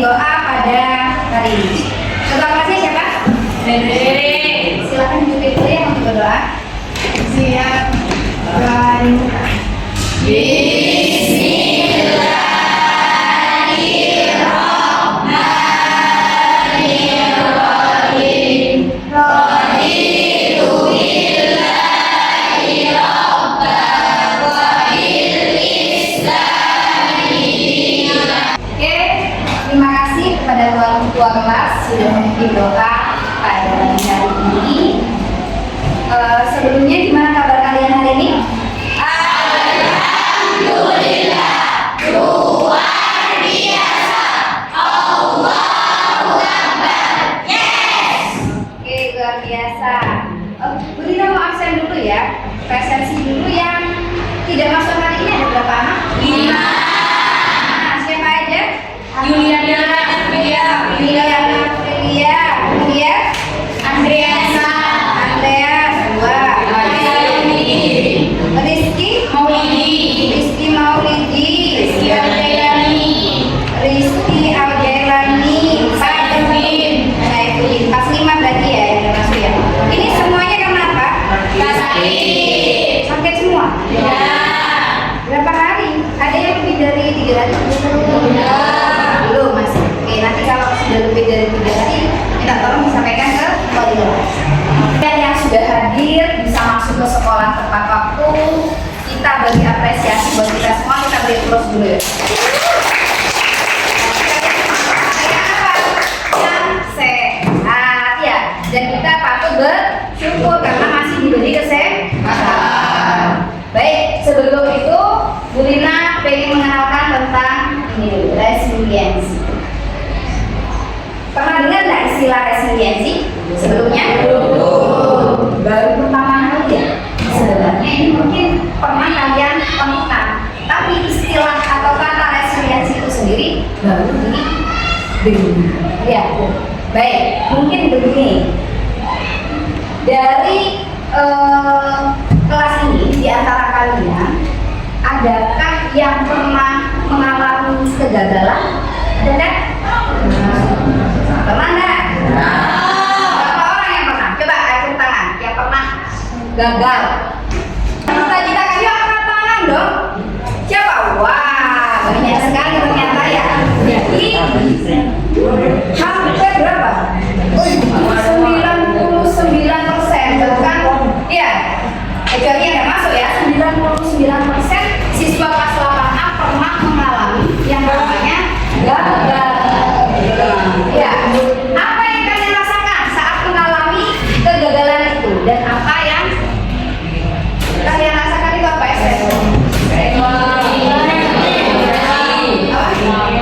doa pada hari ini. Ketua kelasnya siapa? Dede. Silakan duduk dulu ya untuk berdoa. Siap. Bismillahirrahmanirrahim. Raditu billahi rabban wa bil islami dinan. Oke, terima kasih kepada ketua kelas sudah memimpin doa pada hari ini. Sebelumnya gimana kabar kalian hari ini? Alhamdulillah, luar biasa. Allahu Akbar. Yes. Oke, luar biasa. Bu Dina mau absen dulu ya. Presensi dulu yang tidak masuk hari ini ada berapa anak? 5. Nah, siapa aja? Yuliana, Yuliana, kemudian Andreasa, Andreas 2. Rizky Maulidi, Rizky Aljailani, Saifudin. Pas 5 berarti ya yang termasuk ya. Ini semuanya karena apa? Sakit semua? Ya. Berapa hari? Ada yang lebih dari 3 hari? Belum masih. Oke, nanti kalau sudah lebih dari 3 hari, minta tolong disampaikan ke wali kelas. Dan yang sudah hadir bisa masuk ke sekolah tepat waktu. Kita bagi apresiasi buat kita semua. Kita beri terus dulu ya. Yang sehat ya. Dan kita patut bersyukur karena masih diberi kesehatan. Baik, sebelum itu Bu Lina pengen mengenalkan tentang ini dulu, resiliensi. Pernah dengar nggak istilah resiliensi sebelumnya? Baru pertama kali ya. Sebenarnya ini mungkin pernah kalian temukan, tapi istilah atau kata resiliensi itu sendiri baru ini begini. Ya, baik. Mungkin begini. Dari kelas ini di antara kalian, adakah yang pernah mengalami kegagalan? Ada nggak? Pernah nggak? Berapa orang yang pernah? Coba acung tangan yang pernah gagal. Cita-cita kalian angkat tangan dong. Siapa? Wah, banyak sekali ternyata ya. Jadi hampir berapa? 99%, bukan? Iya. Kecuali yang nggak masuk ya. 99% siswa kelas 8A pernah mengalami yang namanya gagal. Ya. Apa yang kalian rasakan saat mengalami kegagalan itu dan apa yang kalian rasakan itu apa ya?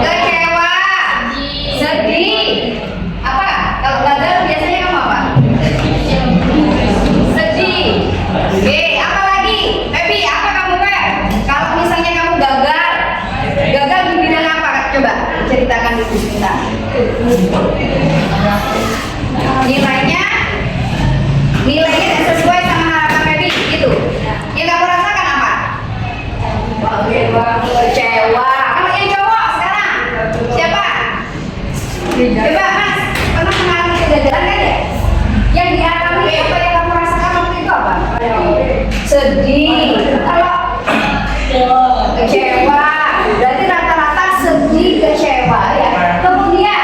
Kecewa, sedih. Apa? Kalau gagal biasanya kamu apa? Sedih. Oke, apa lagi? Baby, apa kamu Pep? Kalau misalnya kamu gagal di bidang apa? Coba ceritakan dulu kita. Nilainya tidak sesuai sama harapan Baby, gitu. Yang kamu rasakan apa? Kecewa. Kalau yang cowok sekarang siapa? Coba Mas, pernah mengalami kegagalan kan ya? Yang dialami apa yang kamu rasakan waktu itu apa? Sedih. Kalau kecewa, berarti rata-rata sedih, kecewa ya. Kemudian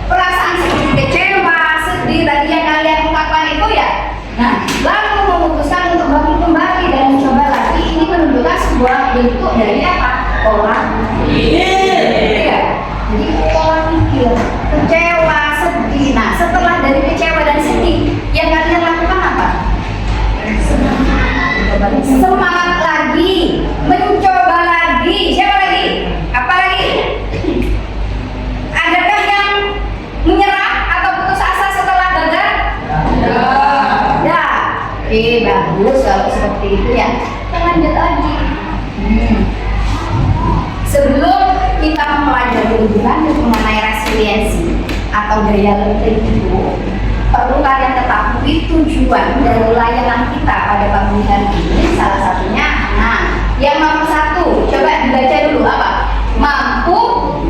perasaan sedih, kecewa, sedih tadi yang kalian ungkapkan itu ya. Nah, lalu memutuskan untuk bangun kembali dan mencoba lagi. Ini menunjukkan sebuah bentuk dari apa? Pola pikir. Ya. Jadi pola pikir, kecewa, sedih. Nah, setelah dari kecewa dan sedih, yang kalian lakukan apa? Semangat lagi, mencoba lagi. Siapa lagi? Apa lagi? Adakah yang menyerah atau putus asa setelah gagal? Ya. Oke, bagus kalau seperti itu ya. Kita lanjut lagi. Sebelum kita mempelajari lebih lanjut mengenai resiliensi atau daya lenting itu, perlu kalian ketahui tujuan dari layanan kita pada pagi hari ini. Salah satunya, nah, yang nomor 1, coba dibaca dulu apa? Mampu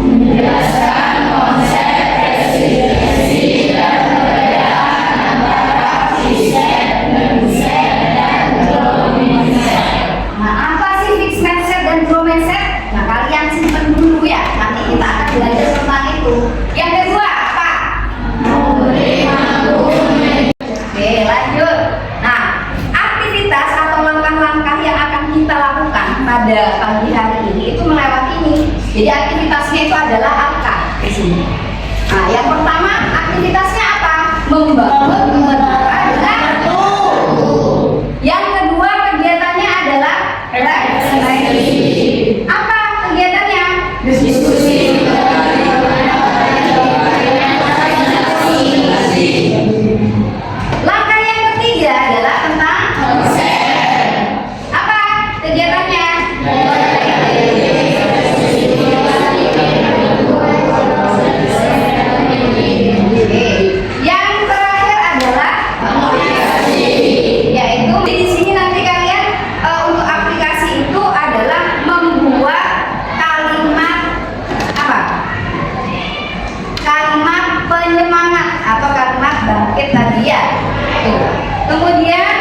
menjelaskan konsep membangun menara dan yang kedua kegiatannya adalah apa kegiatannya? Diskusi. Langkah yang ketiga adalah tentang konsep. Apa kegiatannya? Yang terakhir adalah aplikasi, yaitu di sini nanti kalian untuk aplikasi itu adalah membuat kalimat apa? Kalimat penyemangat atau kalimat bangkit tadi ya. Tuh. Kemudian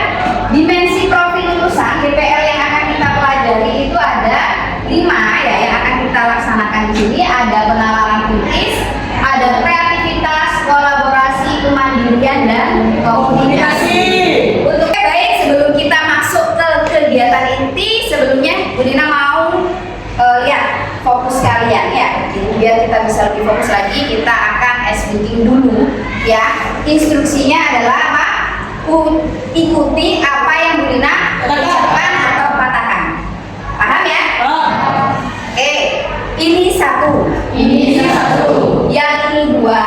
dimensi profil lulusan DPL yang akan kita pelajari itu ada 5 ya yang akan kita laksanakan di sini. Ada penalaran kritis, ada kreativitas, kolaborasi, kemandirian dan komunikasi. Untuk baik sebelum kita masuk ke kegiatan inti, sebelumnya Bu Dina mau lihat fokus kalian ya. Jadi biar kita bisa lebih fokus lagi, kita akan speaking dulu ya. Instruksinya adalah apa? Ikuti apa yang Bu Dina ucapkan atau patahkan. Paham ya? Ini satu. Yang ini dua.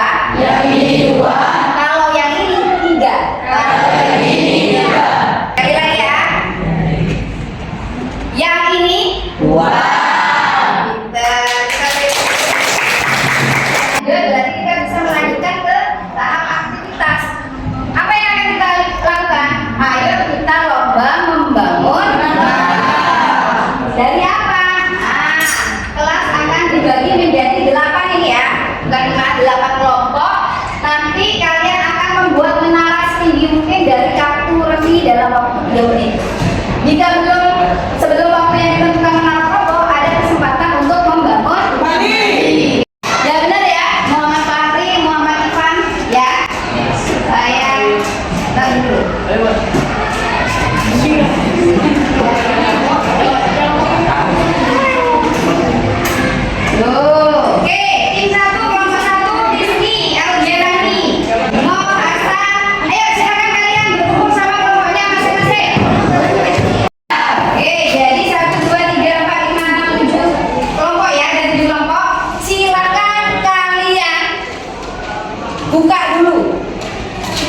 Kalau yang ini tiga. Sekali lagi ya. Yang ini dua. Berarti kita bisa melanjutkan ke tahap aktivitas. Apa yang akan kita lakukan? Ayo kita lomba membangun. Dari apa? Kelas akan dibagi menjadi 8 ini ya, bukan 8 kelompok. Nanti kalian akan membuat menara setinggi mungkin dari kartu resi dalam waktu 3 menit. Jika sebelum waktu yang ditentukan menara roboh, ada kesempatan untuk membangun. Ya benar ya, Muhammad Fahri, Muhammad Ivan ya. Saya lagi dulu. Oke, tim 1, kelompok 1, Rizky, Aljerani, Nur Hasan. Ayo silakan kalian berkumpul sama kelompoknya masing-masing. Oke, jadi 1, 2, 3, 4, 5, 6, 7 kelompok ya, ada 7 kelompok. Silakan kalian buka dulu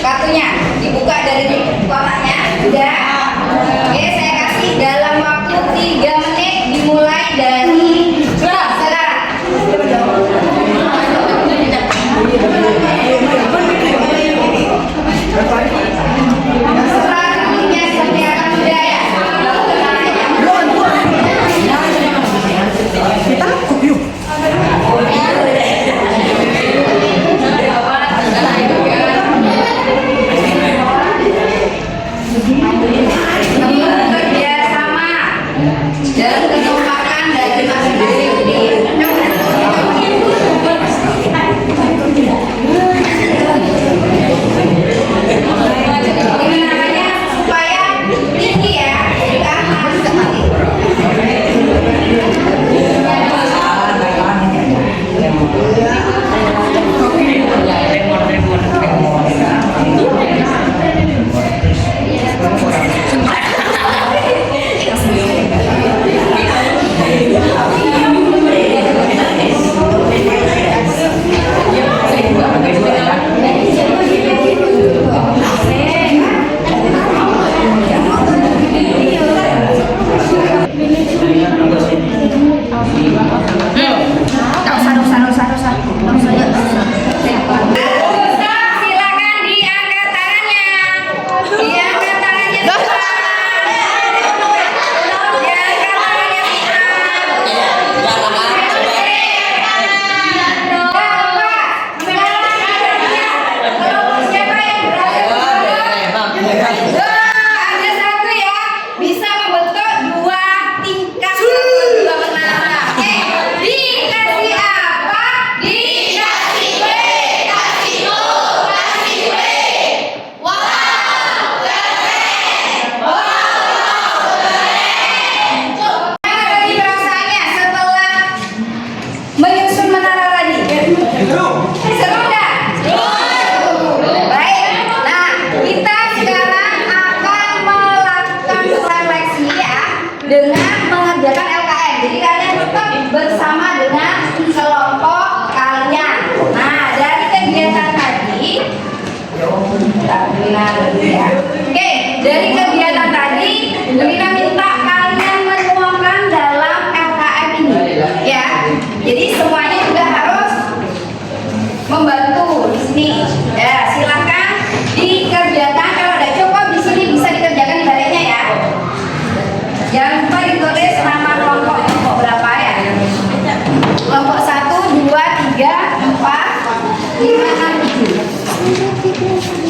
kartunya, dibuka dari kotaknya. Udah. Oke, saya kasih dalam waktu 3 menit dimulai dari sekarang. Strateginya seperti apa sudah ya? Kita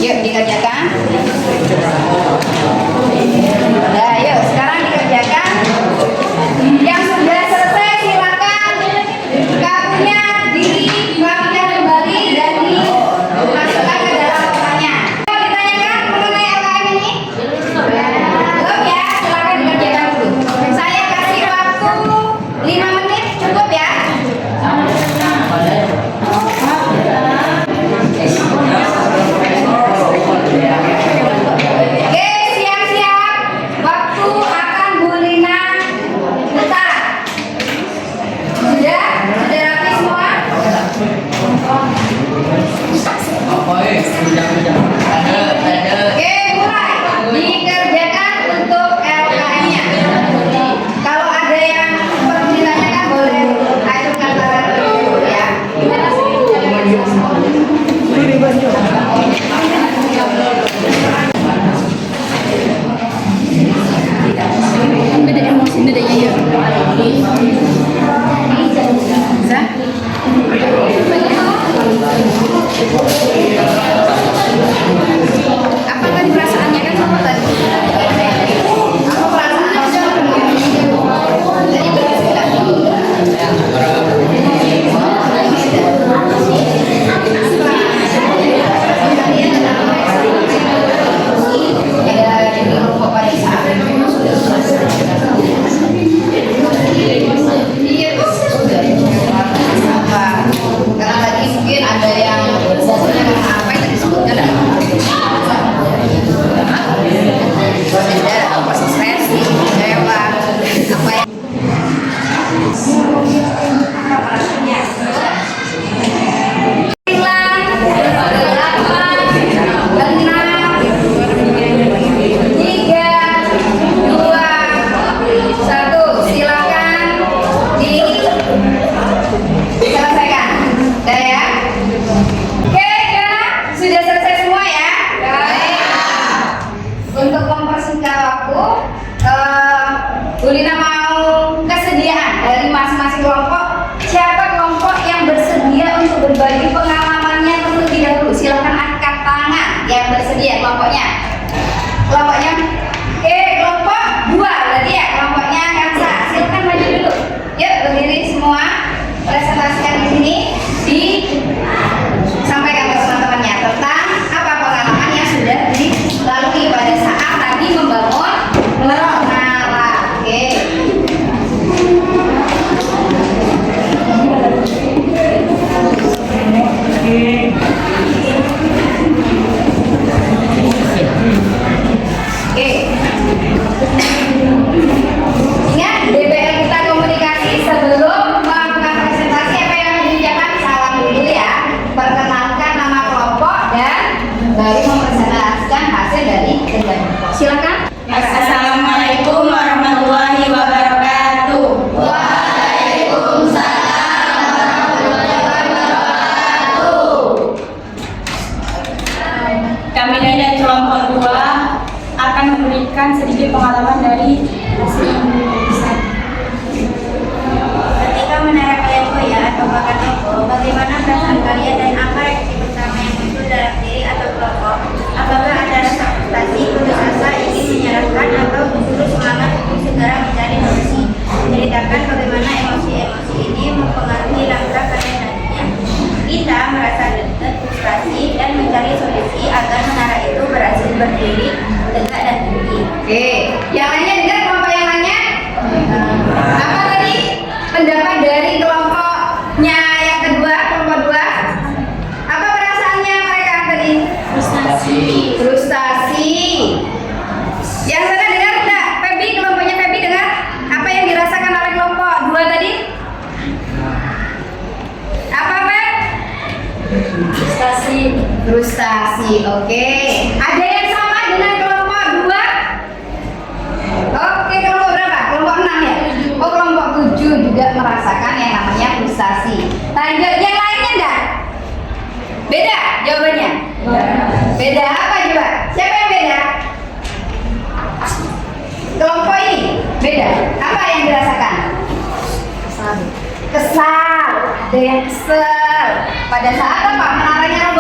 Yuk dikerjakan. Nah, yuk sekarang dikerjakan. Yang sudah selesai silakan kartunya dirapikan kembali dan dimasukkan ke dalam kotaknya. Mau ditanyakan mengenai LKM ini? Belum ya, silakan dikerjakan dulu. Saya kasih waktu 5 menit, cukup ya? Oke, siap-siap. Waktu akan Bu Lina putar. Sudah? Sudah rapi semua? Oke, mulai. Dikerjakan untuk LKM-nya. Kalau ada yang perlu ditanyakan boleh ajukan tangan dulu ya. Beda emosi, beda ya. Bisa? Apa tadi perasaannya kan sama tadi? Apa perasaannya sama? Tadi berhasil. Ya, jadi kelompok pada saat itu sudah iya sudah apa? Karena tadi mungkin ada yang apa yang disebutkan beda apa ekspresi kecewa apa yang diselesaikan. Udah ya? Oke, Gana? Sudah selesai semua ya? Baik. Untuk mempersingkat waktu, Bu Lina mau kesediaan dari masing-masing kelompok. Siapa kelompok yang bersedia untuk berbagi pengalamannya terlebih dahulu? Silakan angkat tangan yang bersedia kelompoknya. Kelompoknya, oke, kelompok 2 berarti ya, kelompoknya Kansa. Silakan maju dulu. Yuk, berdiri semua. Presentasikan di sini, disampaikan ke teman-temannya tentang apa pengalaman yang sudah dilalui pada saat tadi membangun menara. Oke. Oke. Ingat DPL kita komunikasi sebelum melakukan presentasi apa yang diucapkan salam dulu ya. Perkenalkan nama kelompok dan baru mempresentasikan hasil dari kerja kelompok. Silakan. Assalamualaikum warahmatullahi wabarakatuh. Waalaikumsalam warahmatullahi wabarakatuh. Kami dari kelompok 2 akan memberikan sedikit pengalaman dari hasil pemeriksaan. Ketika menara kalian goyah atau bakar toko, bagaimana perasaan kalian dan apa reaksi pertama yang muncul dalam diri atau kelompok? Apakah ada rasa frustasi, putus asa, ingin menyerahkan, atau justru semangat untuk segera mencari solusi? Ceritakan bagaimana emosi-emosi ini mempengaruhi langkah kalian nantinya. Kita merasa deg-deg, frustasi, dan mencari solusi agar menara itu berhasil berdiri tegak dan tinggi. Oke, yang lainnya dengar kelompok yang lainnya? Apa tadi pendapat dari kelompoknya yang kedua, kelompok 2? Apa perasaannya mereka tadi? Frustasi. Yang sana dengar enggak? Feby, kelompoknya Feby dengar? Apa yang dirasakan oleh kelompok 2 tadi? Apa, Feb? Frustasi, oke. Ada yang sama dengan kelompok 2? Oke, kelompok berapa? Kelompok 6 ya? Oh, kelompok 7 juga merasakan yang namanya frustasi. Lanjut, yang lainnya enggak? Beda jawabannya? Beda apa coba? Siapa yang beda? Kelompok ini beda. Apa yang dirasakan? Kesal. Ada yang kesel. Pada saat apa? Menaranya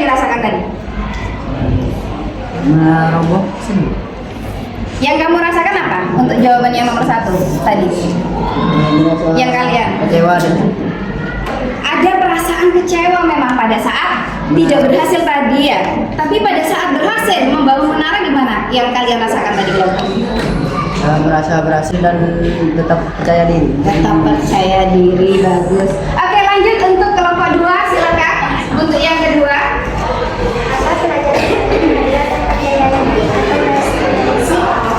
dirasakan tadi? Roboh sedih. Yang kamu rasakan apa untuk jawaban yang nomor 1 tadi? Yang kalian? Kecewa dan Ada perasaan kecewa memang pada saat tidak berhasil tadi ya. Tapi pada saat berhasil membangun menara gimana? Yang kalian rasakan tadi? merasa berhasil dan tetap percaya diri. Tetap percaya diri, bagus. Oke, lanjut untuk kelompok 2, silakan. Untuk yang kedua. Apa pelajaran dan percaya diri atau resiliensi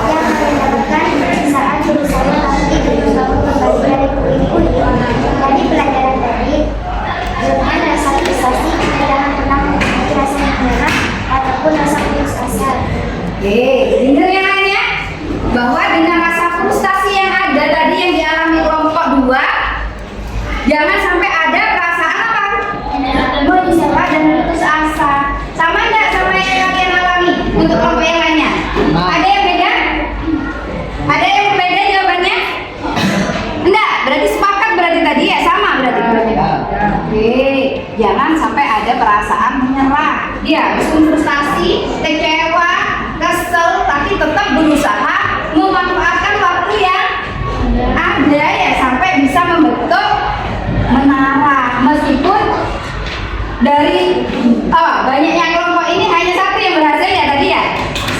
yang kalian lakukan saat berusaha melatih dan membangun kembali dari puing-puing? Jadi pelajaran tadi dengan rasa frustasi, jangan pernah memiliki rasa menyerah ataupun rasa putus asa. Oke, dengar yang lainnya bahwa dengan rasa frustasi yang ada tadi yang dialami kelompok 2, jangan sampai ada perasaan apa? Menyerah dan putus asa. Sama enggak sama yang kalian alami untuk kelompok yang lainnya? Ada yang beda? Ada yang beda jawabannya? Enggak, berarti sepakat berarti tadi ya, sama berarti. Oke, jangan sampai ada perasaan menyerah. Ya, meskipun frustasi, kecewa, kesel, tapi tetap berusaha memanfaatkan waktu yang ada ya sampai bisa membentuk menara. Meskipun dari banyaknya kelompok ini hanya satu yang berhasil ya tadi ya,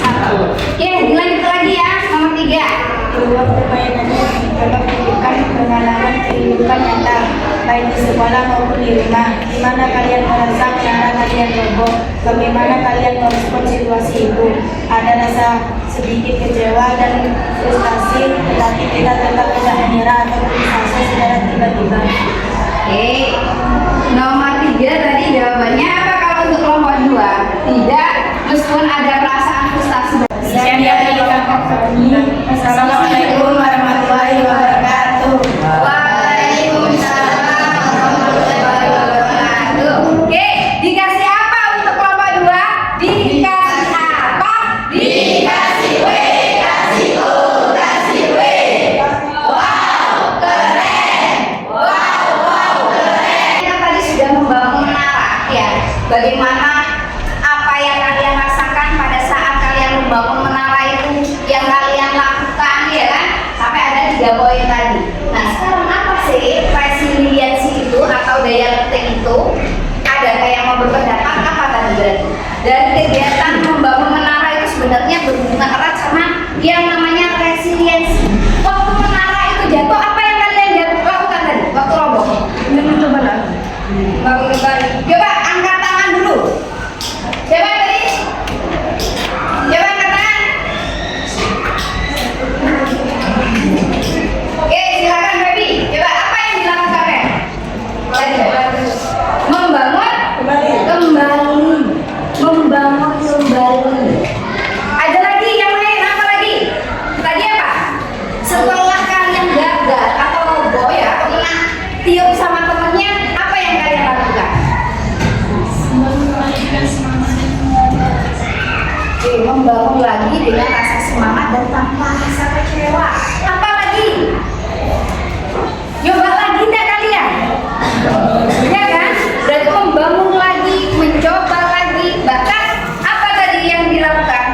satu. Oke, dilanjut lagi ya, nomor 3. Kedua, permainannya mencoba menunjukkan pengalaman kehidupan nyata baik di sekolah maupun di rumah. Di mana kalian merasa cara kalian roboh, bagaimana kalian merespon situasi itu. Ada rasa sedikit kecewa dan frustasi, tetapi kita tetap tidak menyerah atau putus asa secara tiba-tiba. Oke, nomor 3 tadi jawabannya apa kalau untuk kelompok 2? Tidak, meskipun ada perasaan frustasi. Sekian dari kami. Assalamualaikum warahmatullahi wabarakatuh. Waalaikumsalam warahmatullahi wabarakatuh. Oke, dikasih apa untuk kelompok 2? Dikasih apa? Dikasih W, kasih U, kasih W. Wow, keren. Wow, keren. Kita tadi sudah membangun menara ya. Bagaimana apa yang kalian rasakan pada saat kalian membangun menara itu, yang kalian lakukan ya kan? Sampai ada 3 poin tadi. Nah, sekarang apa sih resiliensi itu atau daya letting itu? Ada yang mau berpendapat apa tadi berarti? Dari kegiatan membangun menara itu sebenarnya berhubungan erat sama yang namanya resiliensi. Waktu menara itu jatuh, apa yang kalian lakukan tadi? Waktu roboh? Mencoba lagi. Bangun kembali. Coba angkat tangan dulu. Coba tadi. Coba angkat tangan. Oke, silakan Baby. Coba apa yang dilakukan Beb? Tadi membangun kembali. Membangun kembali. Ada lagi yang lain, apa lagi? Tadi apa? Setelah kalian gagal atau roboh ya, atau kena tiup sama temennya, apa yang kalian lakukan? Oke, membangun lagi dengan rasa semangat dan tanpa rasa kecewa. Apa lagi? Coba lagi enggak kalian? Ya kan? Berarti membangun lagi, mencoba lagi. Bahkan apa tadi yang dilakukan?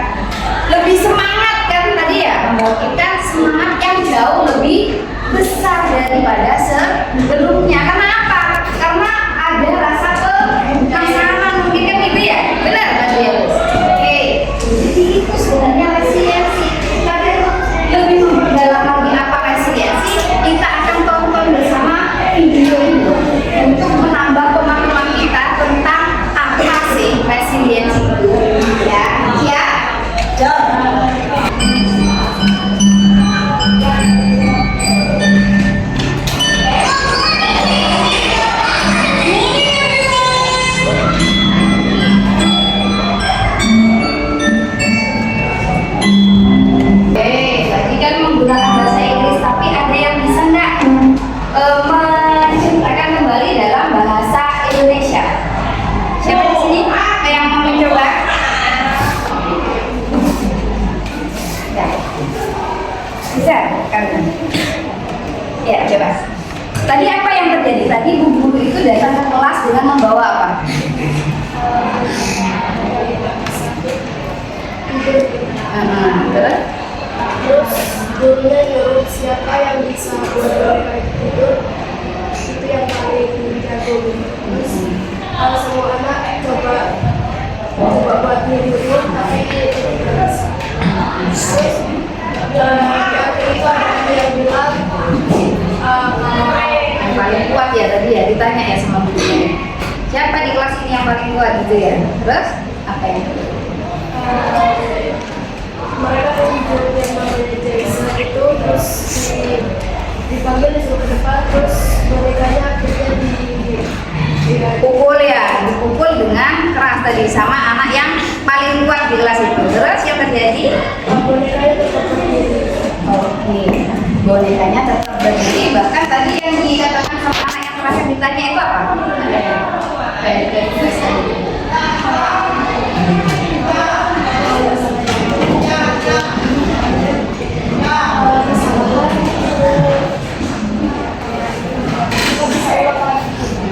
Lebih semangat kan tadi ya? Membangkitkan semangat yang jauh lebih besar daripada sebelumnya. Karena apa? Karena ada rasa penasaran mungkin kan gitu ya? Benar tadi ya? Oke, jadi itu sebenarnya resiliensi. Tapi lebih mendalam lagi apa resiliensi? Kita akan tonton bersama video itu untuk menambah pemahaman kita tentang apa sih resiliensi itu. Ya, siap? Tadi kan menggunakan bahasa Inggris, tapi ada yang bisa nggak menceritakan kembali dalam bahasa Indonesia? Siapa di sini yang mau mencoba? Ya. Bisa kan? Ya, coba. Tadi apa yang terjadi? Tadi bu guru itu datang ke kelas dengan membawa apa? Terus? Terus gurunya nyuruh siapa yang bisa buat mereka tidur itu yang paling jago. Terus semua anak coba buat tidur tapi itu tidak bisa. Terus di akhir itu ada yang bilang Yang paling kuat ya tadi ya ditanya ya sama gurunya. Siapa di kelas ini yang paling kuat gitu ya? Terus apa yang mereka tidur yang namanya Jason itu terus dipanggil disuruh ke depan terus bonekanya akhirnya dipukul ya, dipukul dengan keras tadi sama anak yang paling kuat di kelas itu. Terus yang terjadi? bonekanya tetap berdiri. Oke, bonekanya tetap berdiri. Bahkan tadi yang dikatakan sama anak yang terakhir ditanya itu apa?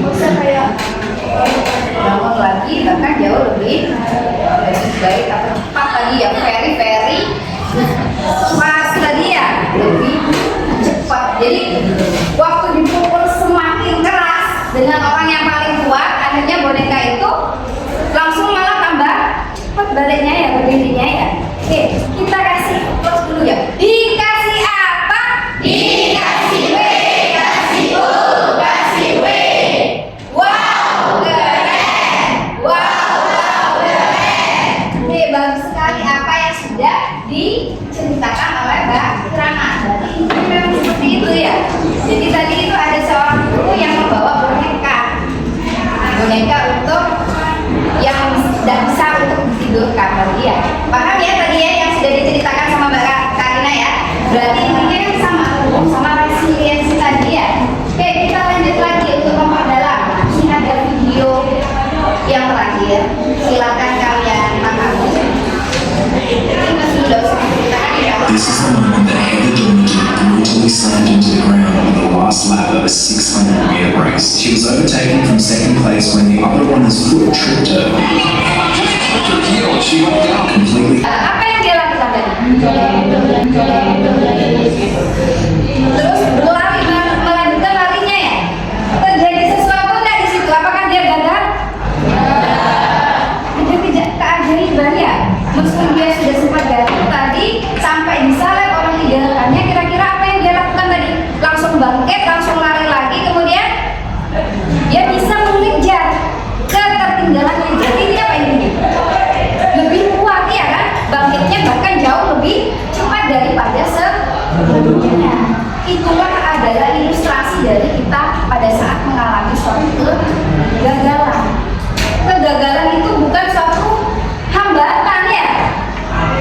Maksudnya kayak Bangun lagi bahkan jauh lebih baik atau cepat tadi ya, very fast tadi ya, lebih cepat. Jadi waktu dipukul semakin keras dengan orang yang paling kuat, akhirnya boneka itu langsung malah tambah cepat baliknya ya, berdirinya ya. Oke, kita kasih close dulu ya. Dikasih apa? Dikasih W, kasih U, kasih W. Wow, keren. Wow, keren. Oke, bagus sekali apa yang sudah diceritakan oleh Mbak Rana. Jadi memang seperti itu ya. Jadi tadi itu ada seorang guru yang membawa boneka untuk yang tidak bisa untuk ditidurkan tadi ya. Paham ya tadi ya yang sudah diceritakan sama Mbak Karina ya. Berarti intinya yang sama resiliensi tadi ya. Oke, kita lanjut lagi untuk memperdalam. Ini ada video yang terakhir. Silakan kalian pahami. Ini masih sudah diceritakan ya. This is the moment that Heather Dormington brutally slammed into the ground on the last lap of a 600-metre race. She was overtaken from second place when the other runner's foot tripped her. She went down completely. Apa yang dia lakukan tadi? Terus berlari, melanjutkan larinya ya. Terjadi sesuatu nggak di situ? Apakah dia gagal? Ada keajaiban ya. Meskipun dia sudah sempat jatuh tadi, sampai disalib orang di jalannya. Kira-kira apa yang dia lakukan tadi? Langsung bangkit, langsung lari lagi, kemudian dia bisa mengejar ketertinggalannya. Jadi dia apa ini? Lebih kuat ya kan? Bangkitnya bahkan jauh lebih cepat daripada sebelumnya. Itulah adalah ilustrasi dari kita pada saat mengalami suatu kegagalan. Kegagalan itu bukan suatu hambatan ya,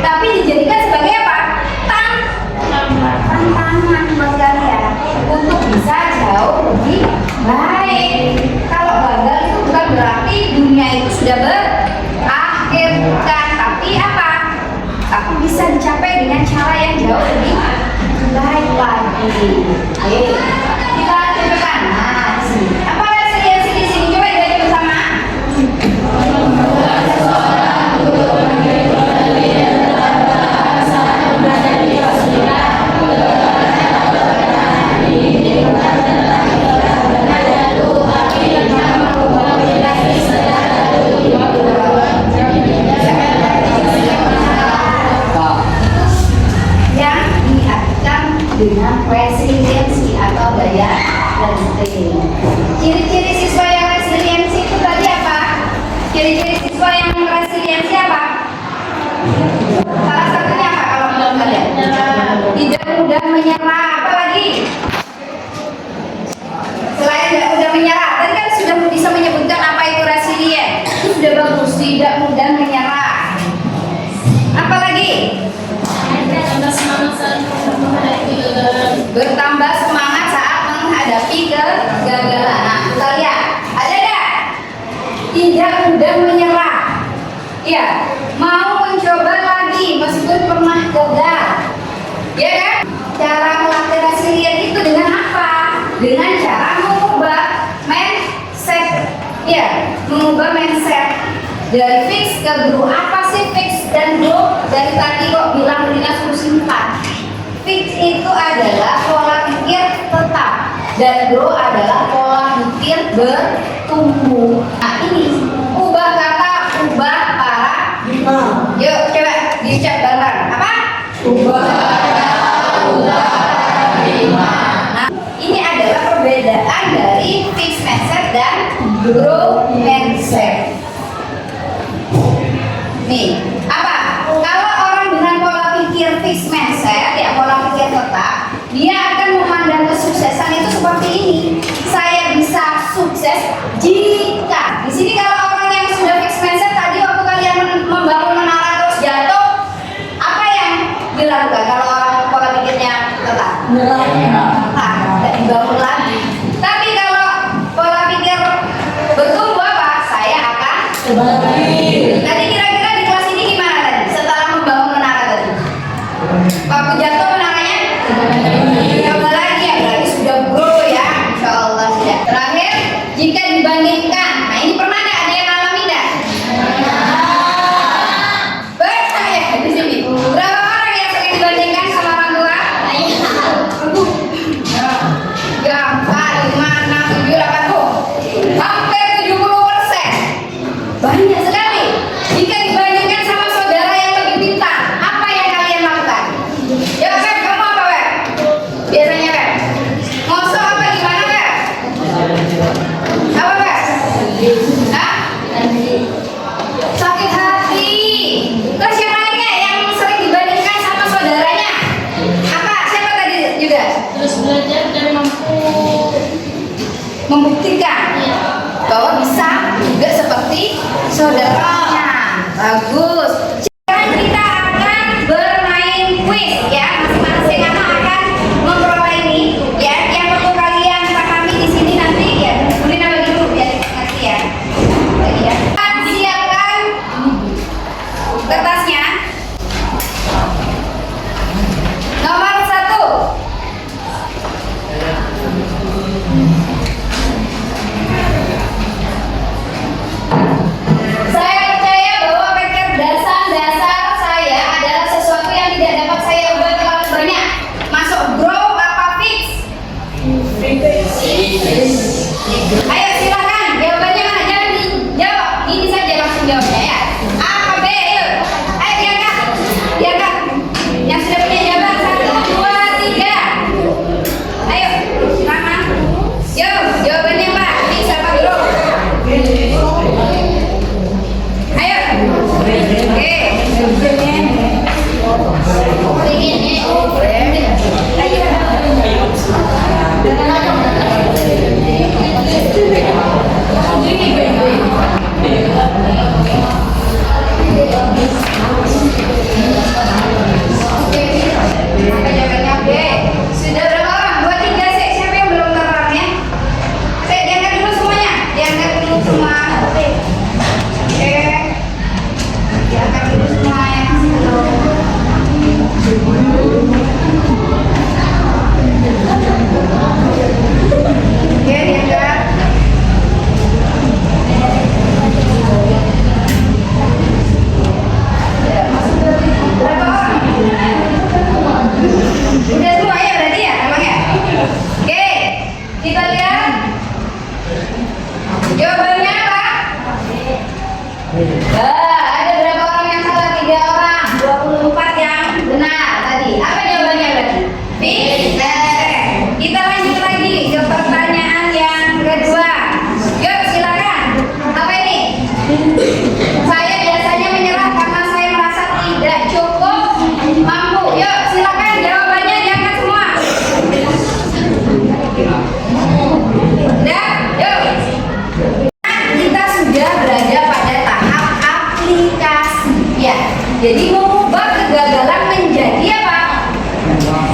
tapi dijadikan sebagai apa? Tantangan buat kalian untuk bisa jauh lebih baik. Kalau gagal itu bukan berarti dunia itu sudah berakhir, bukan. Tapi apa? Tapi bisa dicapai dengan cara yang jauh lebih baik lagi. Oke, kita lanjutkan. Nah, di sini. Apa resiliensi di sini? Coba kita bersama. Yang diartikan dengan resiliensi atau daya lenting. Ciri-ciri siswa yang resiliensi itu tadi apa? Ciri-ciri siswa yang resiliensi apa? Salah satunya apa kalau menurut kalian? Tidak mudah menyerah. Apa lagi? Selain tidak mudah menyerah, tadi kan sudah bisa menyebutkan apa itu resilient. Itu sudah bagus. Tidak mudah menyerah. Apa lagi? Bertambah semangat saat menghadapi kegagalan. Nah, kita lihat. Ada nggak? Tidak mudah menyerah. Ya, mau mencoba lagi meskipun pernah gagal. Ya kan? Cara melatih resilient itu dengan apa? Dengan cara mengubah mindset. Ya, mengubah mindset Dari fix ke grow. Apa sih fix dan grow? Dari tadi kok bilang Rina suruh simpan. Fix itu adalah pola pikir tetap dan grow adalah pola pikir bertumbuh. Nah ini ubah kata, ubah paradigma. Yuk coba diucap bareng. Apa? Ubah paradigma. Nah ini adalah perbedaan dari fixed mindset dan grow mindset. Nih, apa? Kalau orang dengan pola pikir fixed mindset, ya pola pikir tetap, dia akan memandang kesuksesan itu seperti ini. Saya bisa sukses jika. Di sini kalau orang yang sudah fixed mindset tadi waktu kalian membangun menara terus jatuh, apa yang dilakukan kalau orang pola pikirnya tetap? Tidak dibangun lagi. Tapi kalau pola pikir bertumbuh apa? Saya akan tadi kira-kira di kelas ini gimana tadi? Setelah membangun menara tadi, waktu jatuh menaranya coba lagi ya, berarti sudah grow ya, insya Allah sudah. Terakhir, jika dibandingkan, nah ini pernah nggak ada yang alami nggak? Pernah ya di sini. Berapa orang yang sering dibandingkan sama orang tua? Ya, 4, 5, 6, 7, 8 tuh, hampir 70%. Banyak sekali. Jika dibandingkan sama saudara yang lebih pintar, apa yang kalian lakukan? Ya, Feb, kamu apa, Feb? Biasanya, Feb? Ngosok apa gimana, Feb? Apa, Feb? Hah? Sakit hati. Terus yang lainnya yang sering dibandingkan sama saudaranya? Apa? Siapa tadi juga? Terus belajar dan mampu Membuktikan bahwa bisa juga seperti saudaranya. Bagus. Sekarang kita akan bermain quiz ya. Masing-masing akan memperoleh ini ya. Yang perlu kalian pahami di sini nanti ya. Boleh nama dulu biar ngerti ya. Lagi ya. Siapkan kertasnya. Nomor 1. Saya percaya bahwa kecerdasan dasar saya adalah sesuatu yang tidak dapat saya ubah terlalu banyak. Masuk grow apa fix? Ayo silakan, jawabannya mana? Jangan dijawab, ini saja langsung jawabnya ya. A apa B? Ayo diangkat, diangkat. Yang sudah punya jawaban 1, 2, 3. Ayo, mana? Yo, jawabannya Pak. Fix apa grow? Ayo. Oke. Sudah berapa orang? 2, 3 sih. Siapa yang belum terang ya? Saya diangkat dulu semuanya. Diangkat dulu semua. Oke. Diangkat dulu semua yang masih belum. Oke, diangkat. Berapa orang? Udah semua ya berarti ya namanya? Oke, kita lihat jawabannya apa? Ada berapa orang yang salah? 3 orang, 24 yang benar tadi. Apa jawabannya berarti? Fix. Kita lanjut lagi ke pertanyaan yang kedua. Yuk silakan. Apa ini? Saya biasanya menyerah karena saya merasa tidak cukup mampu. Yuk silakan jawabannya diangkat semua. Udah? Yuk. Kita sudah berada pada tahap aplikasi ya. Jadi mengubah kegagalan menjadi apa?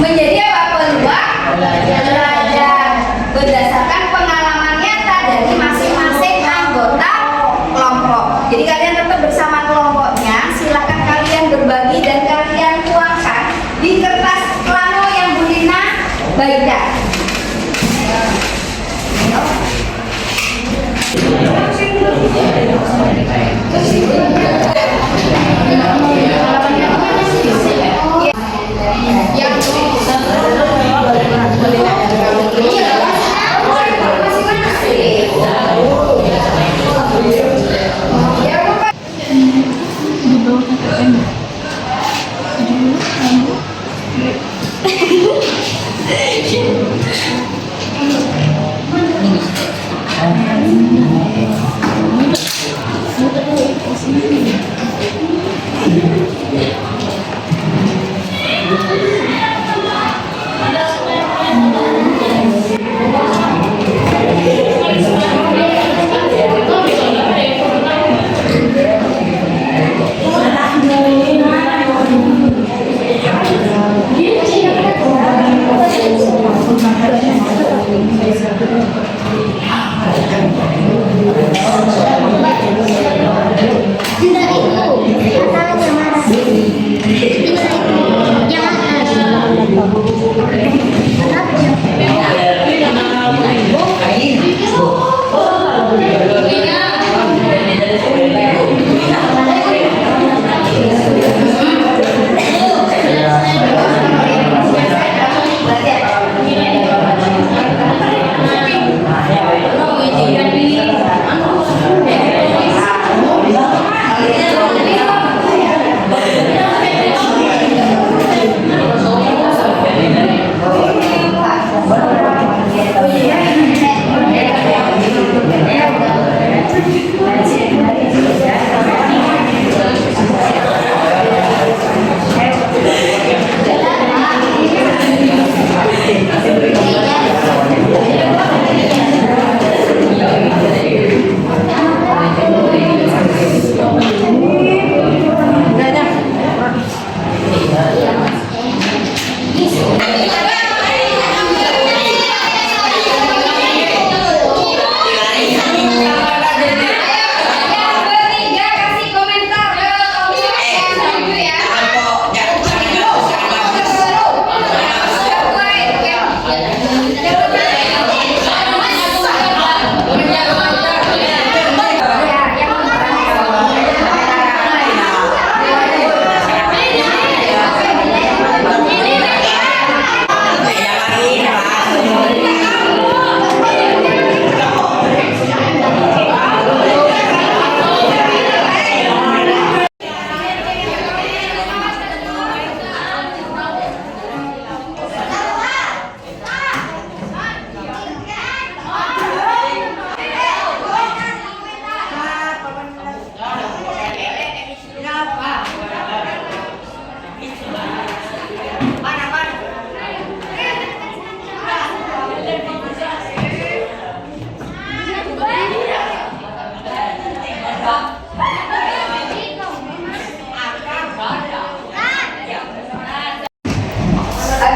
Menjadi apa? Peluang belajar berdasarkan pengalaman nyata dari masing-masing anggota kelompok. Jadi kalian tetap bersama kelompoknya. Silakan kalian berbagi dan kalian tuangkan di kertas plano yang Bu Lina bagikan.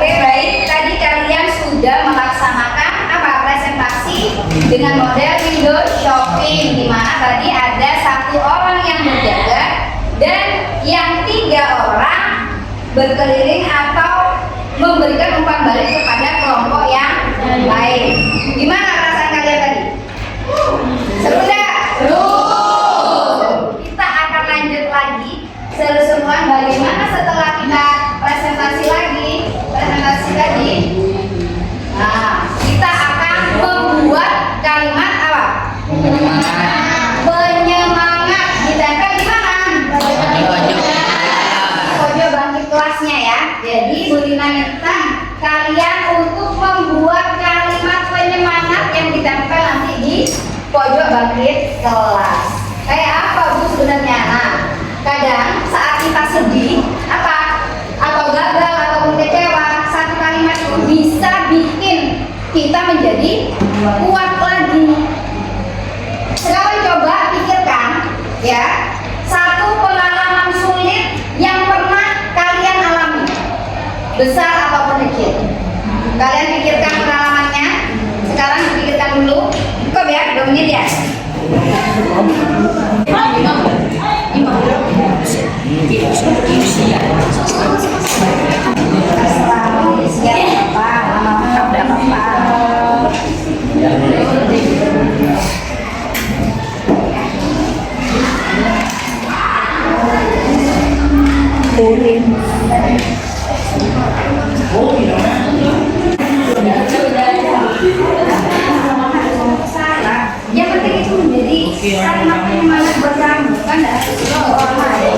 Oke, baik. Tadi kalian sudah melaksanakan apa presentasi dengan model window shopping, di mana tadi ada 1 orang yang berjaga dan yang 3 orang berkeliling atau memberikan umpan balik kepada kelompok yang lain. Gimana perasaan kalian tadi? Seru nggak? Seru. Kita akan lanjut lagi seru-seruan bagaimana setelah kita presentasi tadi. Nah, kita akan membuat kalimat apa? Penyemangat. Ditempel di mana? Pojok bangkit kelasnya ya. Jadi Bu Lina minta kalian untuk membuat kalimat penyemangat yang ditempel nanti di pojok bangkit kelas. Kayak apa Bu sebenarnya? Nah, kadang saat kita sedih apa? Atau gagal ataupun kecewa, satu kalimat itu bisa bikin kita menjadi kuat lagi. Sekarang coba pikirkan ya, satu pengalaman sulit yang pernah kalian alami, besar ataupun kecil. Kalian pikirkan pengalamannya. Sekarang dipikirkan dulu. Cukup ya, 2 menit ya. kumpulin. Yang penting itu menjadi kalimat penyemangat buat kamu, kan enggak harus orang lain.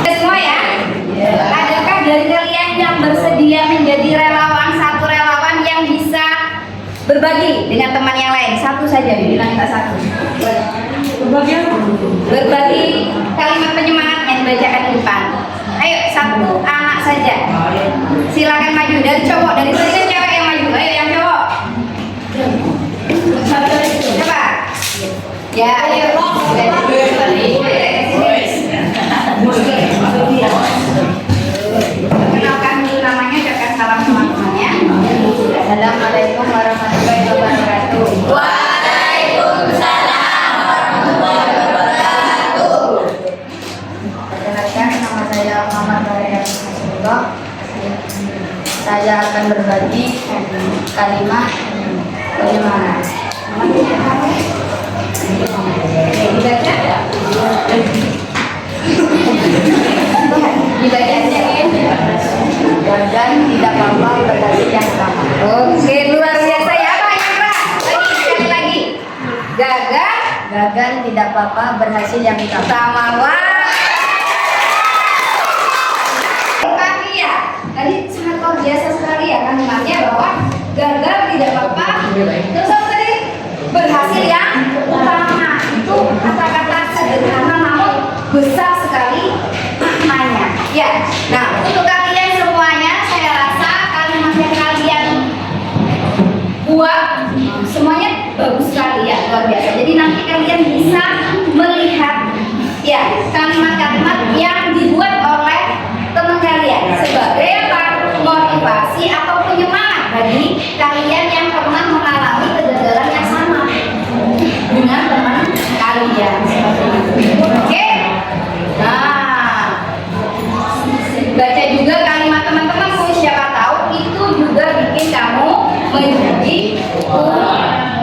Semua ya. Adakah dari kalian yang bersedia menjadi relawan, satu relawan yang bisa berbagi dengan teman yang lain? Satu saja, bilang kita satu. Berbagi kalimat penyemangat yang dibacakan di depan. Ayo, satu anak saja. Silakan maju dari cowok, dari tadi kan cewek yang maju. Ayo yang cowok. Coba. Ya, ayo. Kenalkan dulu namanya, ucapkan salam sama temannya. Assalamualaikum warahmatullahi wabarakatuh. Waalaikumsalam warahmatullahi wabarakatuh. Perkenalkan, nama saya Muhammad Maria Rasulullah. Saya akan berbagi kalimat penyemangat. Dibaca ada? Dibacanya gagal tidak apa-apa berhasil yang sama. Oke, luar biasa ya Pak Yara. Sekali lagi. Gagal tidak apa-apa berhasil yang sama. Wah. Kaki ya. Tadi sangat luar biasa sekali ya kalimatnya bahwa gagal tidak apa-apa. Terus apa tadi? Berhasil yang utama. Itu kata-kata sederhana namun besar sekali maknanya. Ya. Nah, untuk kalian semuanya saya rasa kalimat yang kalian buat semuanya bagus sekali ya, luar biasa. Jadi nanti kalian bisa melihat ya kalimat-kalimat yang dibuat oleh teman kalian sebagai apa? Motivasi atau penyemangat bagi kalian yang pernah mengalami kegagalan yang sama dengan teman kalian. Oke? Nah, baca juga kalimat teman-temanmu, siapa tahu itu juga bikin kamu menjadi coba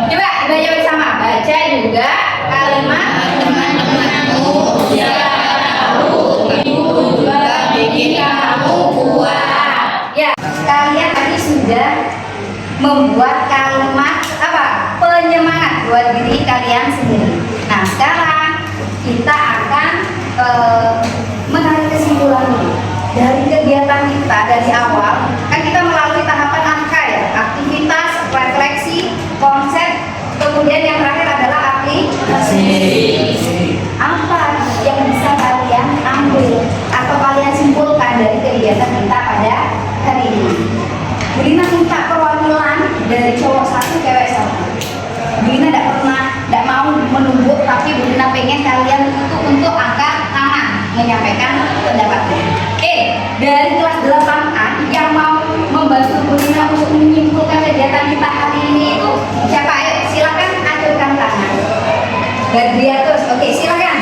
dibaca bersama. Baca juga kalimat teman-temanmu, siapa tahu itu juga bikin kamu kuat. Ya, kalian tadi sudah membuat kalimat apa? Penyemangat buat diri kalian sendiri. Nah, sekarang kita akan menarik kesimpulan dulu dari kegiatan kita dari awal. Kan kita melalui tahapan angka ya, aktivitas, refleksi, konsep, kemudian yang terakhir adalah aplikasi. Apa yang bisa kalian ambil atau kalian simpulkan dari kegiatan kita pada hari ini? Bu Lina minta perwakilan dari cowok satu, cewek satu. Bu Lina tidak mau menumbuk, tapi Bu Lina pengen kalian itu untuk angkat tangan menyampaikan pendapatnya. Dari kelas 8A yang mau membantu Bu Lina untuk menyimpulkan kegiatan kita hari ini itu siapa? Ayo silakan acungkan tangan. Gadriatus, oke silakan.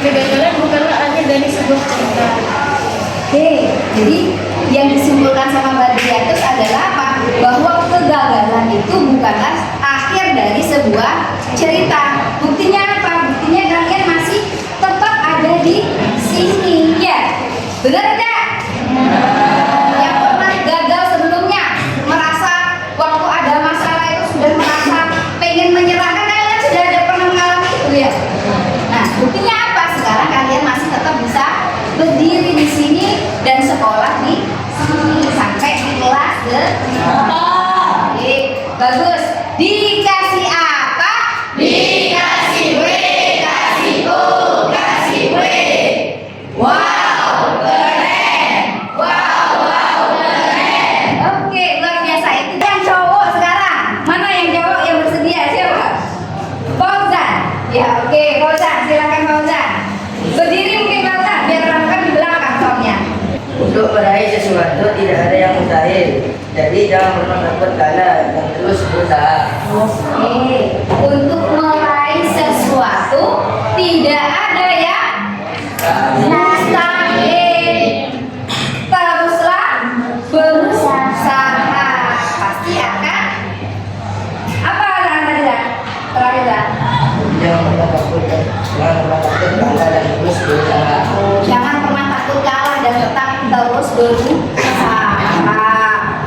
Kegagalan bukanlah akhir dari sebuah cerita. Oke, jadi yang disimpulkan sama Gadriatus adalah apa? Bahwa kegagalan itu bukanlah akhir dari sebuah cerita. Buktinya apa? Buktinya kalian masih tetap ada di sini, ya. Benar tidak? Yang pernah gagal sebelumnya, merasa waktu ada masalah itu sudah merasa pengen menyerah, kan kalian sudah ada pernah mengalami itu ya. Nah, buktinya apa? Sekarang kalian masih tetap bisa berdiri di sini dan sekolah di sini sampai di kelas 8. Oke, bagus. Dikasih apa? Dikasih W, kasih O, kasih W. Wow, keren. Wow, keren. Oke, luar biasa. Itu yang cowok sekarang. Mana yang cowok yang bersedia? Siapa? Fauzan. Ya, oke, Fauzan. Silakan Fauzan. Berdiri mungkin Fauzan, biar orang di belakang soalnya. Untuk meraih sesuatu tidak ada yang mustahil. Jadi jangan pernah takut kalah dan terus berusaha. Oke, untuk meraih sesuatu tidak ada yang mustahil. Teruslah berusaha, pasti akan apa terakhir? Jangan pernah takut kalah dan terus berusaha. Jangan pernah takut kalah dan tetap terus berusaha.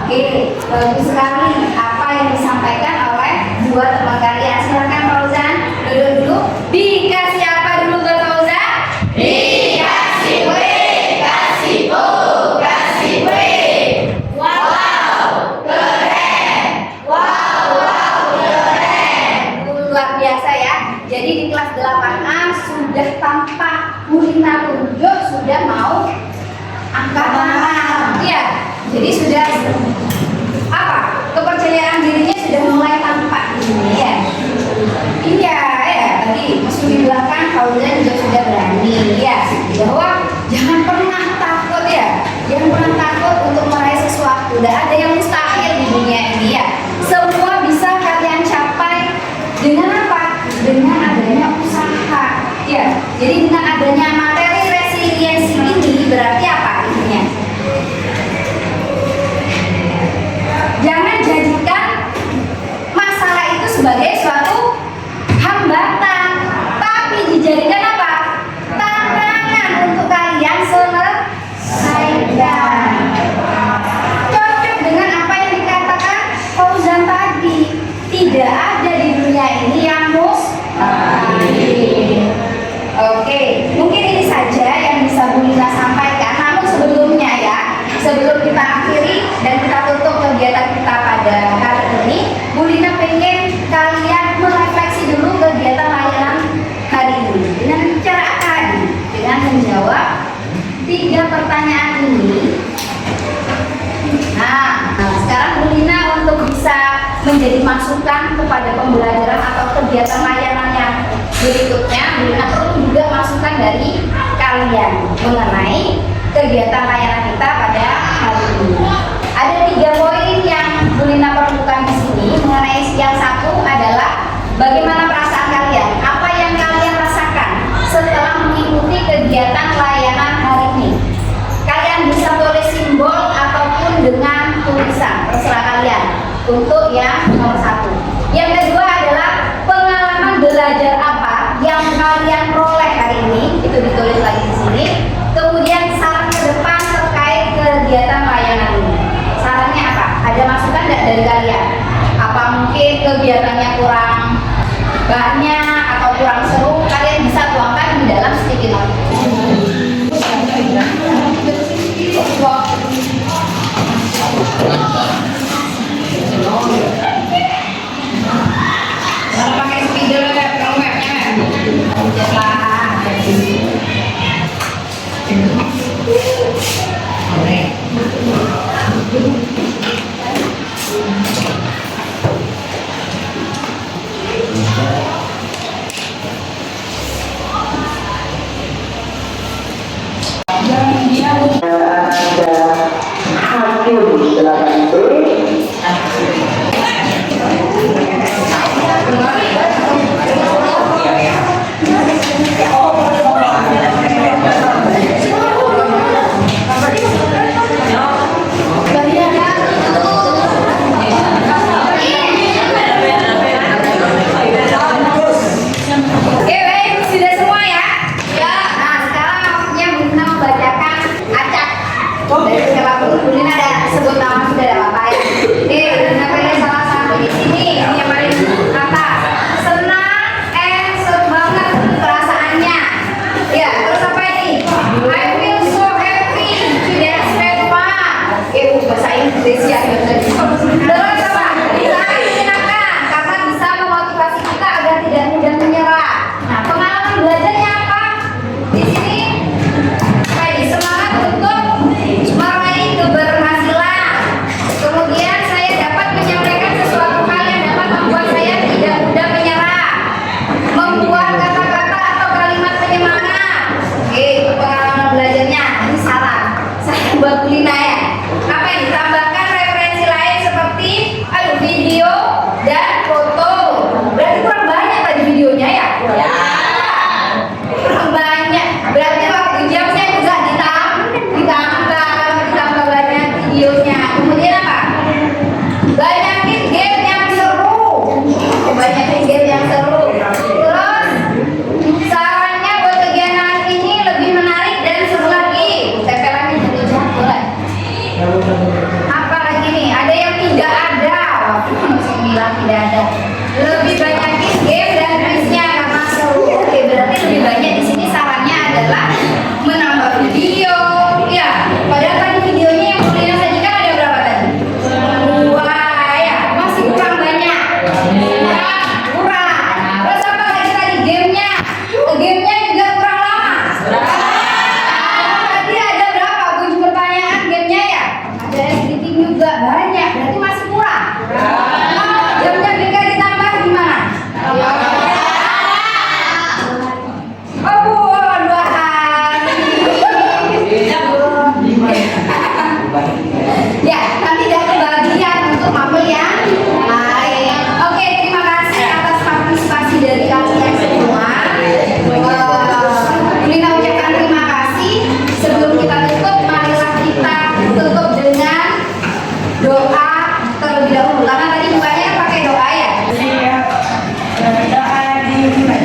Oke, bagus sekali apa yang disampaikan oleh dua teman kalian. Silakan Fauzan, duduk dulu. Dikasih apa dulu ke Fauzan? Dikasih W, kasih O, kasih W. Wow, keren. Wow, keren. Luar biasa ya. Jadi di kelas 8A sudah tanpa Mulina tunjuk sudah mau angkat tangan. Iya. Jadi sudah apa? Kepercayaan dirinya sudah mulai tampak di sini ya. Iya ya. Tadi Mas Yudi bilang kan Fauzan juga sudah berani ya. Bahwa jangan pernah takut ya. Jangan pernah takut untuk meraih sesuatu. Tidak ada yang mustahil di dunia ini ya. Semua bisa kalian capai dengan apa? Dengan adanya usaha. Ya. Jadi dengan adanya materi resiliensi ini berarti apa intinya? Jangan jadikan masalah itu sebagai suatu hambatan, tapi dijadikan apa? Tantangan untuk kalian selesaikan. Cocok dengan apa yang dikatakan Fauzan tadi. Tidak ada di dunia ini yang mustahil. Oke, mungkin ini saja yang bisa Bu Lina sampaikan. Namun sebelumnya ya, sebelum kita akhiri dan kita tutup kegiatan kita pada hari ini, Bu Lina pengen kalian merefleksi dulu kegiatan layanan hari ini. Dengan cara apa? Dengan menjawab 3 pertanyaan ini. Nah, sekarang Bu Lina untuk bisa menjadi masukan kepada pembelajaran atau kegiatan layanan yang berikutnya, Bu Lina perlu juga masukan dari kalian mengenai kegiatan layanan kita pada hari ini. Ada 3 poin yang Bu Lina perlukan di sini. Mengenai yang satu adalah bagaimana perasaan kalian, apa yang kalian rasakan setelah mengikuti kegiatan layanan hari ini. Kalian bisa tulis simbol ataupun dengan tulisan, terserah kalian. Untuk yang nomor 1. Yang kedua adalah pengalaman belajar apa yang kalian peroleh hari ini, itu ditulis lagi di sini. Kemudian saran ke depan terkait kegiatan layanan ini. Sarannya apa? Ada masukan nggak dari kalian? Apa mungkin kegiatannya kurang banyak atau kurang seru? Kalian bisa tuangkan di dalam sticky note. Kalau pakai spidol ya, kalau webnya Kurang. Terus apa lagi tadi gamenya? Gamenya juga kurang lama. Tadi ada berapa kunci pertanyaan gamenya ya? Ada sedikit juga banyak. Berarti masih kurang. Jamnya bisa ditambah gimana? Oh, 2 hari. Ya, nanti dapat bagian untuk mapel yang lain. Oke, terima kasih atas partisipasi dari kalian semua. Lina ucapkan terima kasih. Sebelum kita tutup, marilah kita tutup dengan doa terlebih dahulu. Karena tadi bukanya pakai doa ya. Doa dimulai.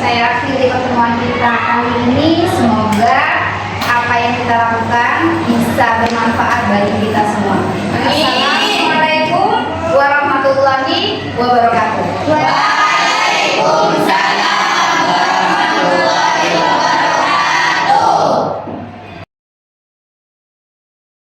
Saya akhiri pertemuan kita kali ini. Semoga apa yang kita lakukan bisa bermanfaat bagi kita semua. Assalamualaikum warahmatullahi wabarakatuh.